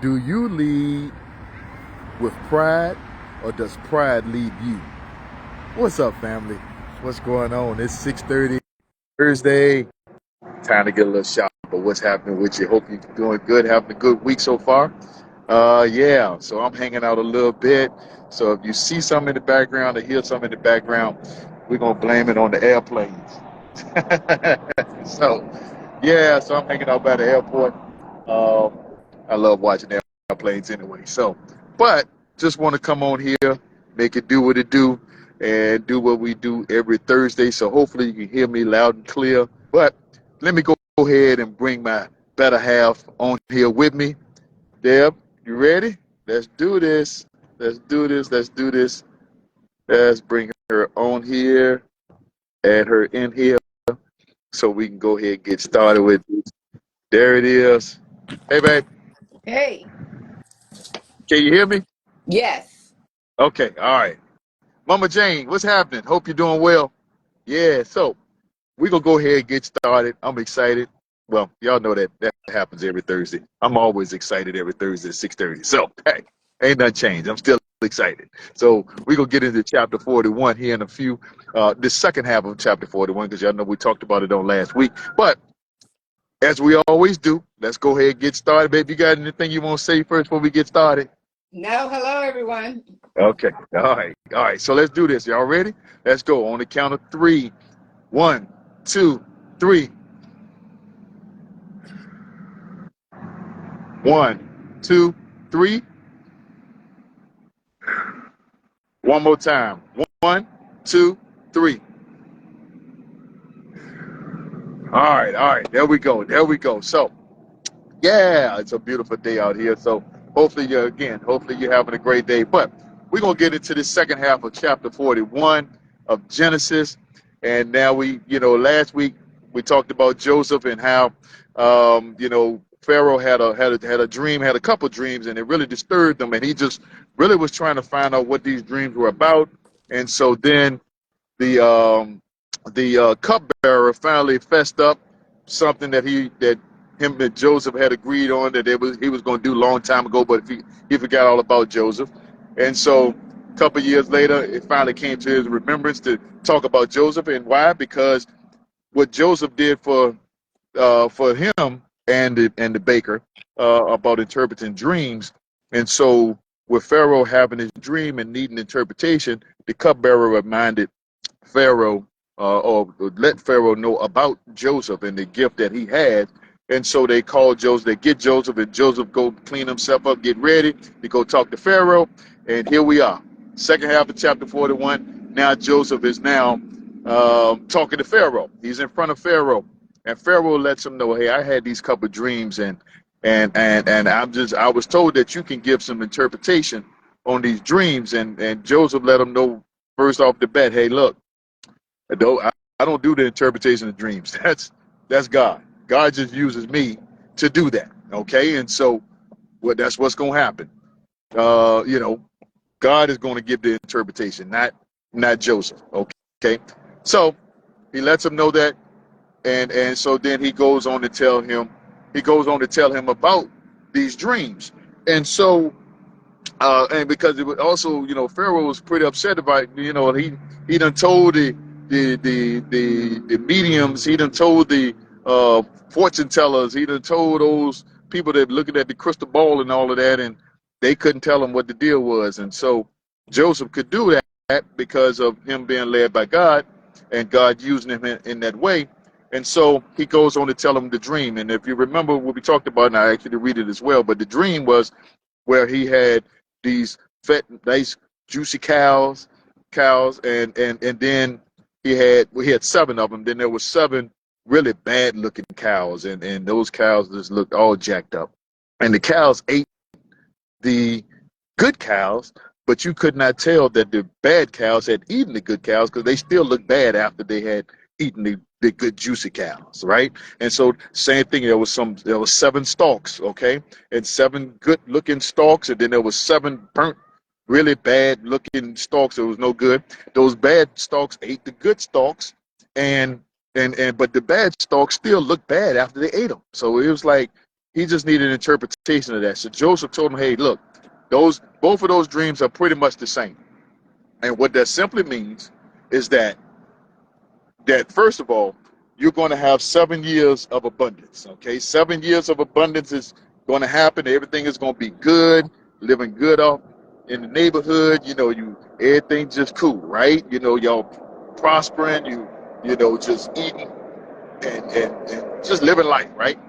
Do you lead with pride or does pride lead you? What's up, family? What's going on? It's 6:30 Thursday. Time to get a little shot of what's happening with you. Hope you're doing good, having a good week so far. Yeah, so I'm hanging out a little bit. So if you see something in the background or hear something in the background, we're gonna blame it on the airplanes. So yeah, so I'm hanging out by the airport. Um, I love watching airplanes anyway. So, but just want to come on here, make it do what it do, and do what we do every Thursday. So hopefully you can hear me loud and clear. But let me go ahead and bring my better half on here with me. Deb, you ready? Let's do this. Let's do this. Let's do this. Let's bring her on here, add her in here, so we can go ahead and get started with this. There it is. Hey, babe. Hey, Can you hear me? yes. Okay. All right. Mama Jane, what's happening? Hope you're doing well. Yeah. So we're going to go ahead and get started. I'm excited. Well, y'all know that happens every Thursday. I'm always excited every Thursday at 6:30. So, hey, ain't nothing changed. I'm still excited. So we're going to get into chapter 41 here in a few, the second half of chapter 41, because y'all know we talked about it on last week. But as we always do, let's go ahead and get started. Babe, you got anything you want to say first before we get started? No, hello, everyone. Okay. All right. All right. So let's do this. Y'all ready? Let's go on the count of three. One, two, three. One, two, three. One more time. One, two, three. All right. All right. There we go. There we go. So, yeah, it's a beautiful day out here. So, hopefully you're having a great day. But we're going to get into the second half of chapter 41 of Genesis. And now last week we talked about Joseph and how, Pharaoh had a dream, had a couple dreams, and it really disturbed him. And he just really was trying to find out what these dreams were about. And so then the cupbearer finally fessed up something that him and Joseph had agreed on that he was going to do a long time ago, but he forgot all about Joseph. And so a couple years later, it finally came to his remembrance to talk about Joseph. And why? Because what Joseph did for him and the baker about interpreting dreams. And so with Pharaoh having his dream and needing interpretation, the cupbearer reminded Pharaoh or let Pharaoh know about Joseph and the gift that he had. And so they call Joseph, they get Joseph, and Joseph go clean himself up, get ready to go talk to Pharaoh. And here we are. Second half of chapter 41. Now Joseph is now talking to Pharaoh. He's in front of Pharaoh. And Pharaoh lets him know, hey, I had these couple dreams and I was told that you can give some interpretation on these dreams. And Joseph let him know first off the bat, hey, look, I don't do the interpretation of dreams. That's God. God just uses me to do that. Okay, and so that's what's going to happen. Uh, you know, God is going to give the interpretation, not Joseph. Okay, so he lets him know that, and so then he goes on to tell him about these dreams, and so and because it was also, Pharaoh was pretty upset about, he done told the mediums, he done told the fortune tellers, he done told those people that looking at the crystal ball and all of that, and they couldn't tell him what the deal was, and so Joseph could do that because of him being led by God, and God using him in that way. And so he goes on to tell him the dream. And if you remember what we talked about, and I actually read it as well, but the dream was where he had these fat, nice, juicy cows, and then he had seven of them. Then there was seven really bad looking cows, and those cows just looked all jacked up. And the cows ate the good cows, but you could not tell that the bad cows had eaten the good cows because they still looked bad after they had eaten the good juicy cows, right? And so same thing, there was seven stalks, okay, and seven good looking stalks, and then there was seven burnt, really bad looking stalks that was no good. Those bad stalks ate the good stalks, and but the bad stalks still looked bad after they ate them. So it was like He just needed an interpretation of that. So Joseph told him, hey, look, both of those dreams are pretty much the same. And what that simply means is that first of all, you're going to have 7 years of abundance. Okay, 7 years of abundance is going to happen. Everything is going to be good, living good off in the neighborhood. Everything just cool, right? Y'all prospering, just eating and just living life, right?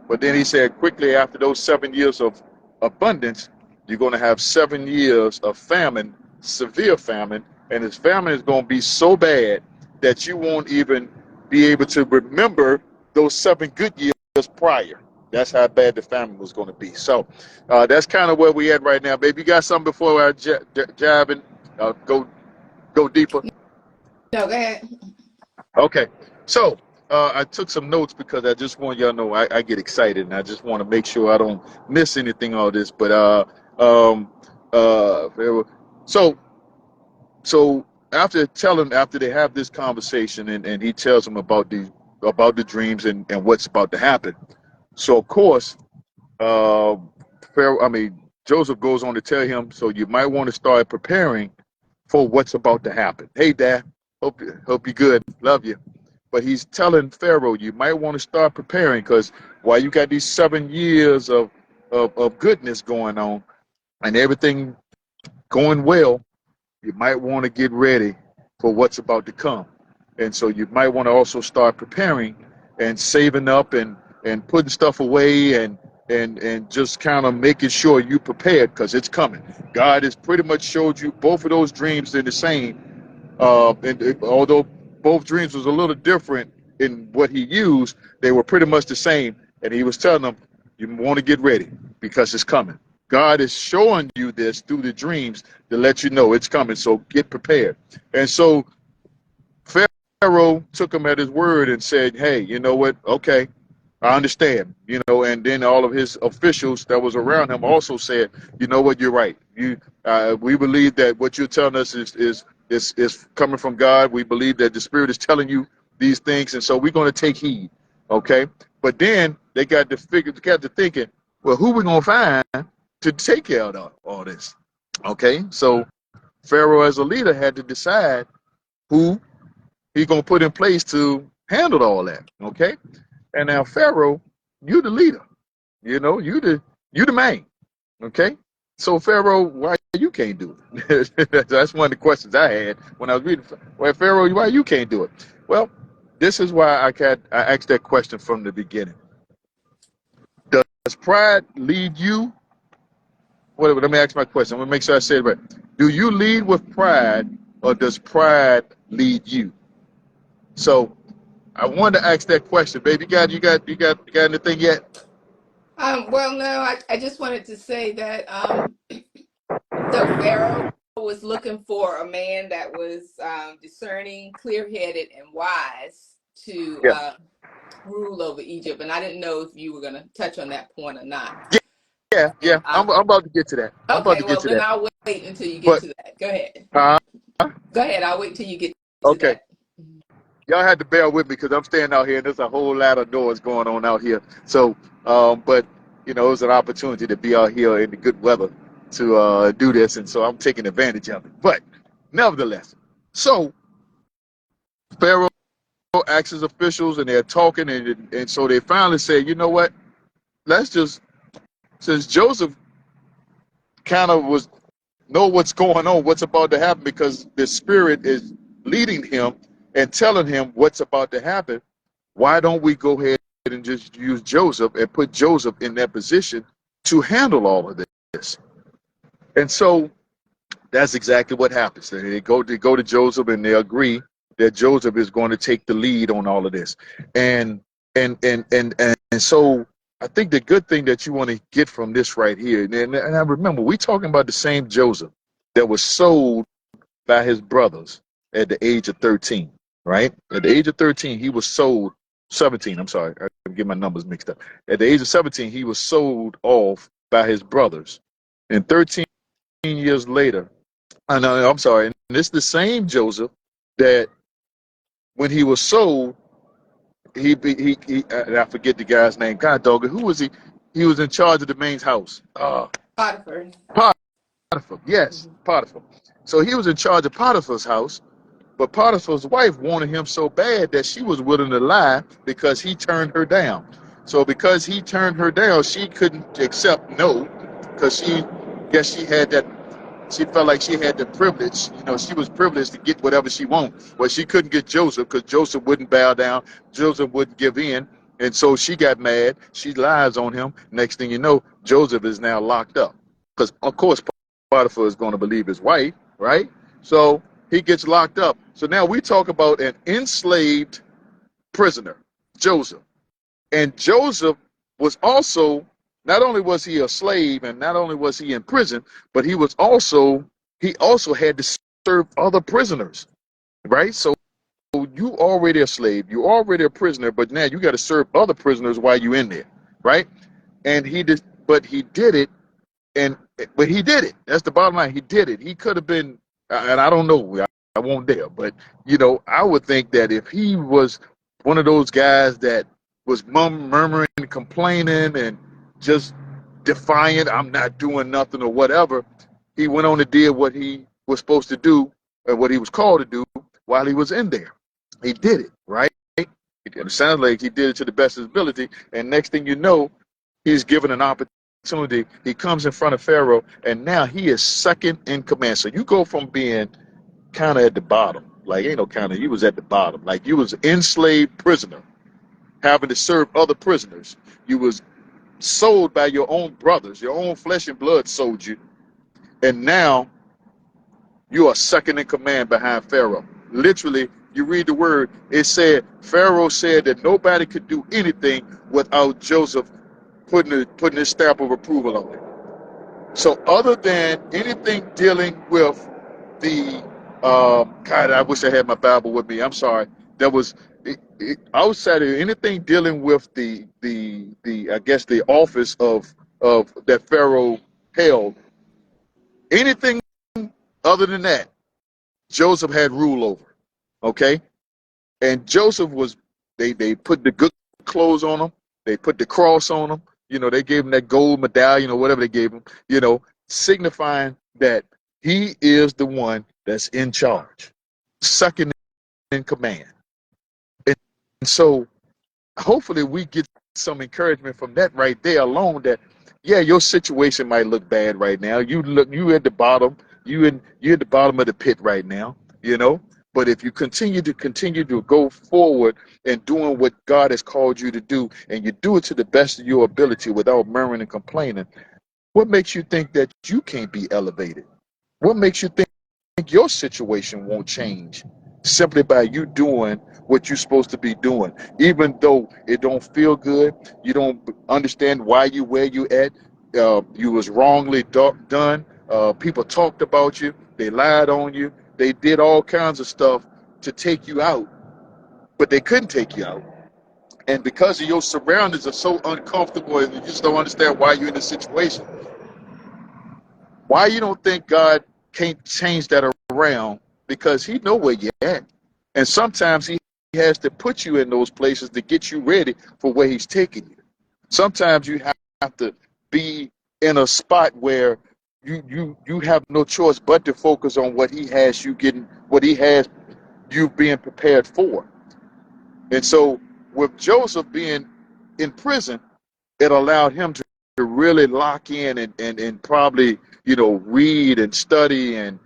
But then he said quickly after those 7 years of abundance, you're going to have 7 years of famine, severe famine, and this famine is going to be so bad that you won't even be able to remember those 7 good years prior. That's how bad the famine was going to be. So that's kind of where we at right now, baby. You got something before I jab and go deeper? No, go ahead. Okay, so I took some notes because I just want y'all to know I get excited and I just want to make sure I don't miss anything all this. But so after they have this conversation and he tells them about the dreams and what's about to happen. So of course, Joseph goes on to tell him, so you might want to start preparing for what's about to happen. Hey, Dad, hope you're good. Love you. But he's telling Pharaoh, you might want to start preparing because while you got these 7 years of goodness going on and everything going well, you might want to get ready for what's about to come. And so you might want to also start preparing and saving up and putting stuff away and just kind of making sure you prepared because it's coming. God has pretty much showed you both of those dreams in the same. Although both dreams was a little different in what he used, they were pretty much the same. And he was telling them, you want to get ready because it's coming. God is showing you this through the dreams to let you know it's coming. So get prepared. And so Pharaoh took him at his word and said, hey, you know what? Okay, I understand. And then all of his officials that was around him also said, you know what? You're right. We believe that what you're telling us is coming from God. We believe that the Spirit is telling you these things. And so we're going to take heed. Okay. But then they got to thinking, well, who we going to find to take care of all this? Okay. So Pharaoh as a leader had to decide who he's going to put in place to handle all that. Okay. And now Pharaoh, you the leader. You the man. Okay. So Pharaoh, why you can't do it? That's one of the questions I had when I was reading. Well, Pharaoh, why you can't do it? Well, this is why I asked that question from the beginning. Does pride lead you? Whatever. Let me ask my question. I'm gonna make sure I say it right. Do you lead with pride, or does pride lead you? So I wanted to ask that question, baby. You got anything yet? Well, no, I just wanted to say that so Pharaoh was looking for a man that was discerning, clear-headed, and wise to Yeah. rule over Egypt. And I didn't know if you were going to touch on that point or not. Yeah. And, I'm about to get to that. okay, well, then I'll wait until you get But to that. Go ahead. Go ahead. I'll wait till you get to okay. that. Y'all had to bear with me because I'm staying out here and there's a whole lot of noise going on out here. So, but it was an opportunity to be out here in the good weather to do this, and so I'm taking advantage of it. But nevertheless, so Pharaoh asks his officials, and they're talking, and so they finally say, you know what? Let's just, since Joseph kind of know what's going on, what's about to happen, because the Spirit is leading him and telling him what's about to happen. Why don't we go ahead and just use Joseph and put Joseph in that position to handle all of this? And so that's exactly what happens. They go to Joseph and they agree that Joseph is going to take the lead on all of this. And so I think the good thing that you want to get from this right here, and I remember we talking about the same Joseph that was sold by his brothers at the age of 13, right? At the age of 13, he was sold. 17, I'm sorry, I get my numbers mixed up. At the age of 17, he was sold off by his brothers. And 13 years later, I'm sorry, and it's the same Joseph that when he was sold, I forget the guy's name. God dog, who was he? He was in charge of the main house. Potiphar. Potiphar. Yes, Mhm. Potiphar. So he was in charge of Potiphar's house, but Potiphar's wife wanted him so bad that she was willing to lie because he turned her down. So because he turned her down, she couldn't accept no, because she had that. She felt like she had the privilege. She was privileged to get whatever she wanted. Well, she couldn't get Joseph because Joseph wouldn't bow down. Joseph wouldn't give in. And so she got mad. She lies on him. Next thing you know, Joseph is now locked up. Because, of course, Potiphar is going to believe his wife, right? So he gets locked up. So now we talk about an enslaved prisoner, Joseph. And Joseph was also, not only was he a slave and not only was he in prison, but he also had to serve other prisoners, right? So you already a slave, you already a prisoner, but now you got to serve other prisoners while you in there, right? And he did, but he did it, and but he did it. That's the bottom line. He did it. He could have been, and I don't know. I won't dare, but I would think that if he was one of those guys that was murmuring, complaining, and just defiant, I'm not doing nothing or whatever, he went on to do what he was supposed to do and what he was called to do while he was in there. He did it, right? It sounds like he did it to the best of his ability. And next thing you know, he's given an opportunity. He comes in front of Pharaoh, and now he is second in command. So you go from being kind of at the bottom, like ain't no kind of, you was at the bottom, like you was enslaved prisoner, having to serve other prisoners. You was sold by your own brothers, your own flesh and blood sold you, and now you are second in command behind Pharaoh. Literally, you read the word, it said, Pharaoh said that nobody could do anything without Joseph putting his stamp of approval on it. So other than anything dealing with the, God, I wish I had my Bible with me. I'm sorry. There was, outside of anything dealing with the I guess the office of that Pharaoh held, anything other than that, Joseph had rule over. Okay, and Joseph was, they put the good clothes on him, they put the cross on him, they gave him that gold medallion or whatever they gave him, signifying that he is the one that's in charge, second in command. And so hopefully we get some encouragement from that right there alone, that yeah, your situation might look bad right now. You at the bottom, you're at the bottom of the pit right now, you know. But if you continue to go forward and doing what God has called you to do, and you do it to the best of your ability without murmuring and complaining, what makes you think that you can't be elevated? What makes you think your situation won't change simply by you doing what you're supposed to be doing, even though it don't feel good, you don't understand why you where you at, you was wrongly done, people talked about you, they lied on you, they did all kinds of stuff to take you out, but they couldn't take you out. And because of your surroundings are so uncomfortable and you just don't understand why you're in the situation, why you don't think God can't change that around? Because he know where you're at. And sometimes he has to put you in those places to get you ready for where he's taking you. Sometimes you have to be in a spot where you have no choice but to focus on what he has you getting, what he has you being prepared for. And so with Joseph being in prison, it allowed him to really lock in and probably, read and study and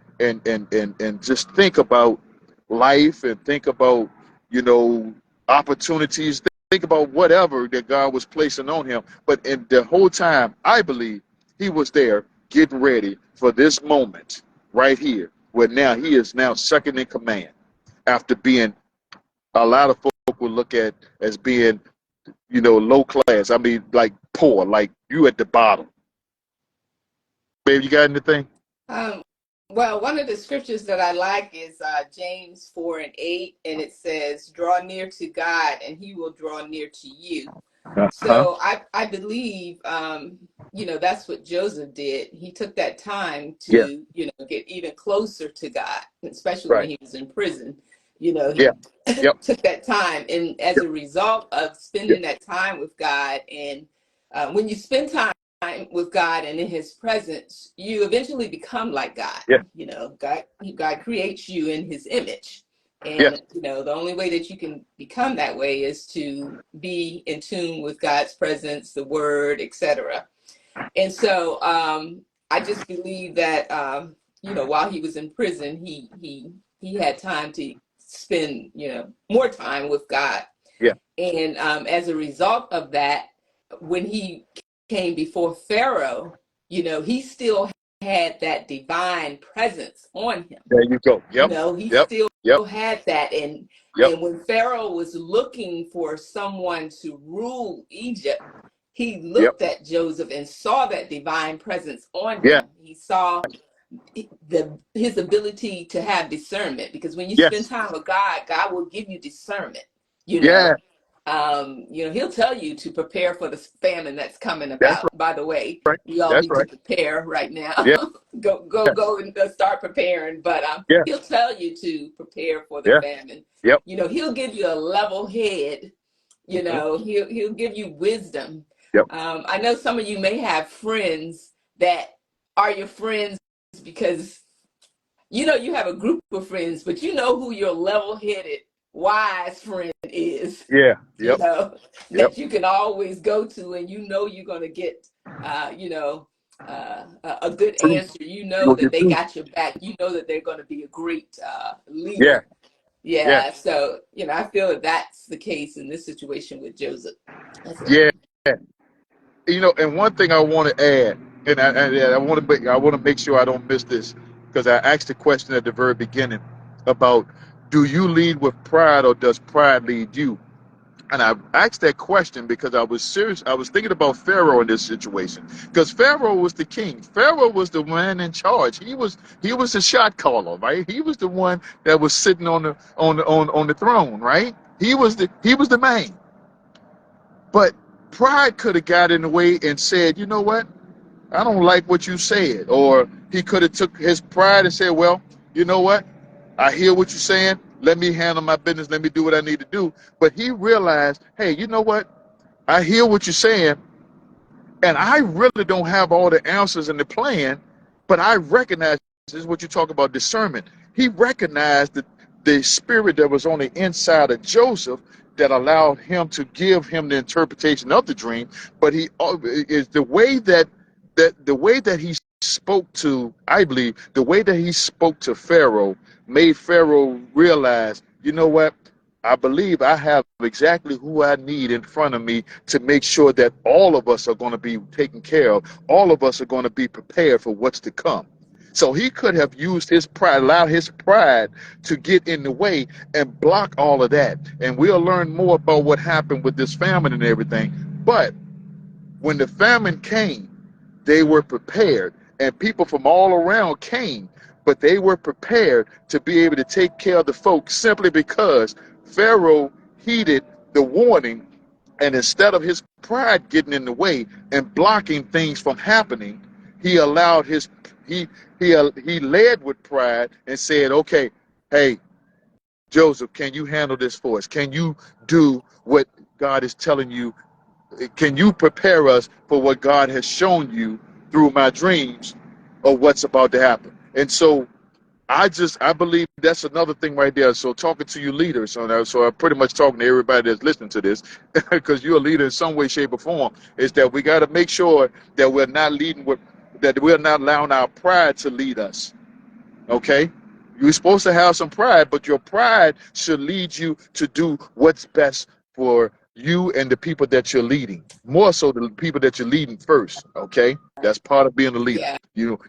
just think about life and think about, you know, opportunities, think about whatever that God was placing on him. But in the whole time, I believe he was there getting ready for this moment right here, where now he is now second in command after being, a lot of folk will look at as being, low class. I mean, like poor, like you at the bottom. Babe, you got anything? Um, well, one of the scriptures that I like is James 4:8, and it says, "Draw near to God, and He will draw near to you." Uh-huh. So I believe, that's what Joseph did. He took that time Yeah. to, get even closer to God, especially when Right. he was in prison. Yeah. He Yep. took that time. And as Yep. a result of Yep. spending that time with God and when you spend time with God and in his presence, you eventually become like God. Yeah. You know, God creates you in his image. Yes. And, you know, the only way that you can become that way is to be in tune with God's presence, the word, etc. And so I just believe that, you know, while he was in prison, he had time to spend, you know, more time with God. Yeah. And as a result of that, when he came before Pharaoh, you know, he still had that divine presence on him. There you go. You Yep. know, he Yep. still Yep. had that. Yep. And when Pharaoh was looking for someone to rule Egypt, he Yep. looked at Joseph and saw that divine presence on Yeah. him. He saw his ability to have discernment, because when you spend Yes. time with God, God will give you discernment. You Yeah. know, you know, he'll tell you to prepare for the famine that's coming That's about. By the way, right. we all That's need to right. prepare right now. Yeah. go and start preparing. But Yeah. he'll tell you to prepare for the Yeah. famine. Yep. You know, he'll give you a level head. You Hmm. know, he'll give you wisdom. Yep. I know some of you may have friends that are your friends because, you know, you have a group of friends, but you know who your level-headed, wise friend is, Yeah. you Yep. know, Yep. that you can always go to, and you know you're going to get, you know, a good True. answer. You You know gonna that get they through. got your back. You know that they're going to be a great Yeah. leader. Yeah. Yeah, so, you know, I feel that that's the case in this situation with Joseph. That's it. Yeah. You know, and one thing I want to add, and I want to make sure I don't miss this, because I asked the question at the very beginning about, do you lead with pride or does pride lead you? And I asked that question because I was serious. I was thinking about Pharaoh in this situation, because Pharaoh was the king. Pharaoh was the man in charge. He was the shot caller, right? He was the one that was sitting on the throne, right? He was the man. But pride could have got in the way and said, you know what? I don't like what you said. Or he could have took his pride and said, well, you know what? I hear what you're saying. Let me handle my business. Let me do what I need to do. But he realized, hey, you know what? I hear what you're saying, and I really don't have all the answers in the plan, but I recognize, this is what you talk about, discernment. He recognized that the spirit that was on the inside of Joseph that allowed him to give him the interpretation of the dream. But he is the way that he spoke to, I believe, the way that he spoke to Pharaoh made Pharaoh realize, you know what? I believe I have exactly who I need in front of me to make sure that all of us are going to be taken care of. All of us are going to be prepared for what's to come. So he could have used his pride, allowed his pride to get in the way and block all of that. And we'll learn more about what happened with this famine and everything. But when the famine came, they were prepared, and people from all around came, but they were prepared to be able to take care of the folks simply because Pharaoh heeded the warning, and instead of his pride getting in the way and blocking things from happening, he allowed his he led with pride and said, okay, hey, Joseph, can you handle this for us? Can you do what God is telling you? Can you prepare us for what God has shown you through my dreams of what's about to happen? And so I believe that's another thing right there. So talking to you leaders, so I'm pretty much talking to everybody that's listening to this, because you're a leader in some way, shape, or form, is that we got to make sure that we're not that we're not allowing our pride to lead us. Okay? You're supposed to have some pride, but your pride should lead you to do what's best for you and the people that you're leading. More so the people that you're leading first. Okay? That's part of being a leader. Yeah.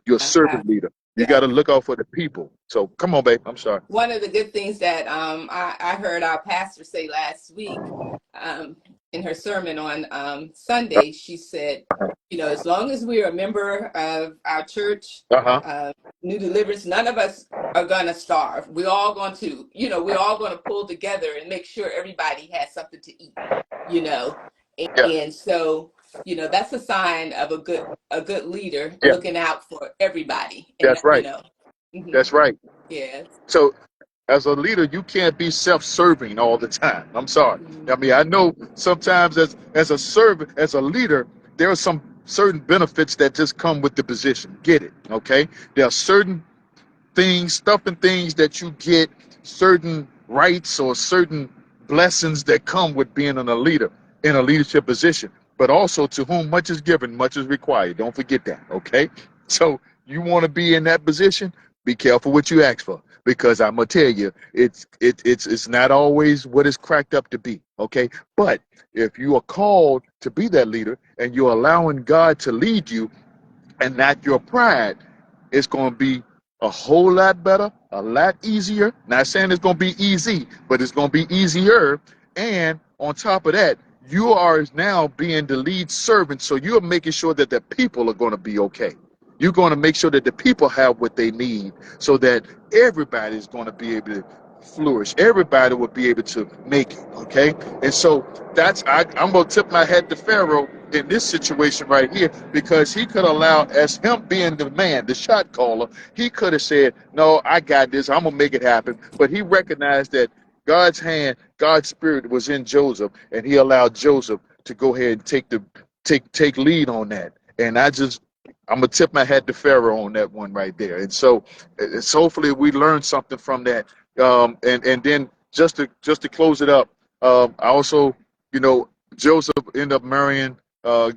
You're a servant leader. You got Yeah. to look out for the people. So come on, babe. I'm sorry. One of the good things that I heard our pastor say last week in her sermon on Sunday, she said, you know, as long as we are a member of our church, Uh-huh. New Deliverance, none of us are going to starve. We're all going to, you know, we're all going to pull together and make sure everybody has something to eat, you know. Yeah. And so, you know, that's a sign of a good leader Yeah. looking out for everybody. And, That's you right. know, That's right. yeah. So as a leader, you can't be self-serving all the time. I'm sorry. I mean, I know sometimes as a servant, as a leader, there are some certain benefits that just come with the position. Get it? Okay. There are certain things, stuff and things that you get, certain rights or certain blessings that come with being a leader in a leadership position. But also, to whom much is given, much is required. Don't forget that. Okay. So you want to be in that position, be careful what you ask for, because I'm gonna tell you, it's not always what it's cracked up to be. Okay. But if you are called to be that leader and you're allowing God to lead you and not your pride, it's going to be a whole lot better, a lot easier. Not saying it's going to be easy, but it's going to be easier. And on top of that, you are now being the lead servant, so you're making sure that the people are going to be okay. You're going to make sure that the people have what they need, so that everybody is going to be able to flourish. Everybody will be able to make it. Okay, and so I'm going to tip my hat to Pharaoh in this situation right here, because he could allow, as him being the man, the shot caller, he could have said, "No, I got this. I'm gonna make it happen." But he recognized that God's hand, God's spirit was in Joseph, and he allowed Joseph to go ahead and take lead on that. And I'm gonna tip my hat to Pharaoh on that one right there. And so it's hopefully we learn something from that. And then just to close it up, I also, Joseph ended up marrying what's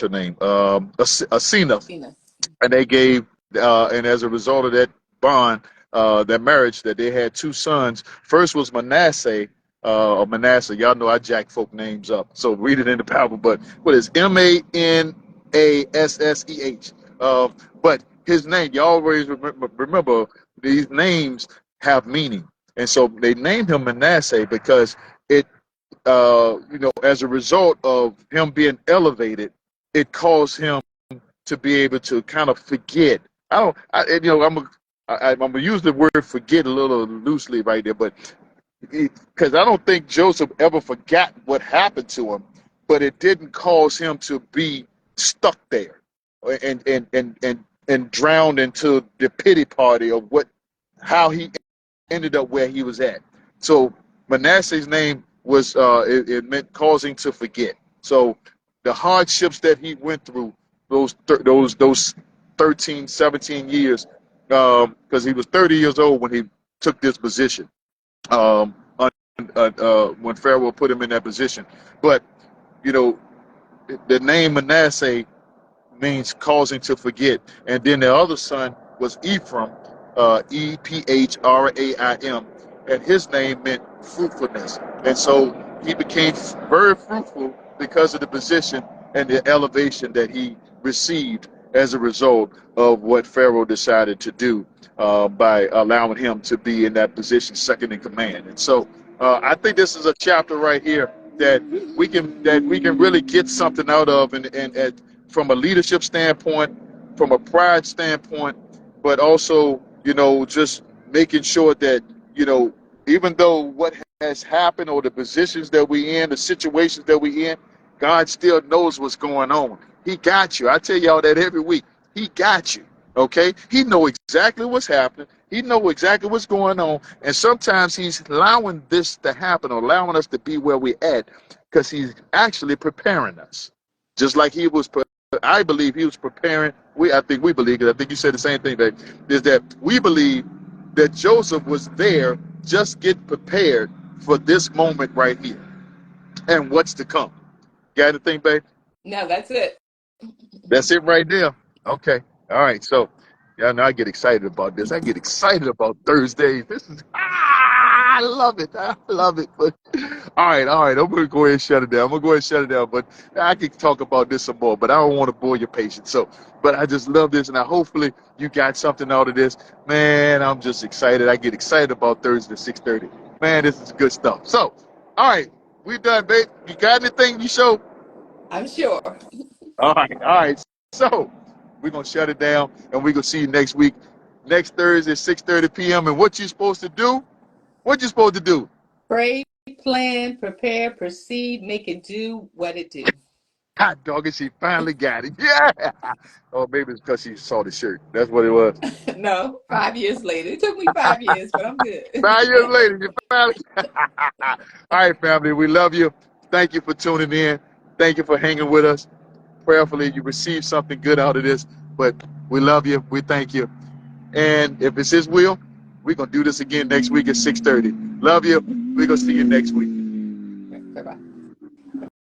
her name? Asenath, You know. and they gave, and as a result of that bond, that marriage, that they had two sons. First was Manasseh, or Manasseh. Y'all know I jack folk names up, so read it in the Bible. But what is Manasseh? But his name, you always remember these names have meaning, and so they named him Manasseh because it as a result of him being elevated, it caused him to be able to kind of forget. I don't, I, and, you know, I'm gonna use the word forget a little loosely right there, but because I don't think Joseph ever forgot what happened to him, but it didn't cause him to be stuck there and drowned into the pity party of how he ended up where he was at. So Manasseh's name was it meant causing to forget. So the hardships that he went through those 13, 17 years, because he was 30 years old when he took this position, when Pharaoh put him in that position. But you know, the name Manasseh means causing to forget. And then the other son was Ephraim, Ephraim, and his name meant fruitfulness. And so he became very fruitful because of the position and the elevation that he received as a result of what Pharaoh decided to do, by allowing him to be in that position, second in command. And so I think this is a chapter right here that we can really get something out of, and from a leadership standpoint, from a pride standpoint, but also, just making sure that, even though what has happened or the positions that we in, the situations that we in, God still knows what's going on. He got you. I tell y'all that every week. He got you. Okay? He know exactly what's happening. He know exactly what's going on. And sometimes he's allowing this to happen, or allowing us to be where we're at, because he's actually preparing us. Just like he was I believe he was preparing. I think we believe, because I think you said the same thing, babe, is that we believe that Joseph was there just getting prepared for this moment right here and what's to come. Got anything, babe? No, that's it. That's it right there. Okay. All right. So, yeah, now I get excited about this. I get excited about Thursdays. I love it. I love it. But all right. I'm gonna go ahead and shut it down. But I can talk about this some more. But I don't want to bore your patience. So, but I just love this, and hopefully you got something out of this. Man, I'm just excited. I get excited about Thursday at 6:30. Man, this is good stuff. So, all right, we done, babe. You got anything you show? I'm sure. All right, all right. So we're gonna shut it down, and we're gonna see you next week, next Thursday, 6:30 p.m. And what you supposed to do? What you supposed to do? Pray, plan, prepare, proceed, make it do what it do. Hot dog, and she finally got it. Yeah. Oh, maybe it's because she saw the shirt. That's what it was. No, 5 years later. It took me 5 years, but I'm good. 5 years later, you finally. All right, family. We love you. Thank you for tuning in. Thank you for hanging with us. Prayerfully, you receive something good out of this. But we love you. We thank you. And if it's His will, we're going to do this again next week at 6:30. Love you. We're going to see you next week. Bye-bye.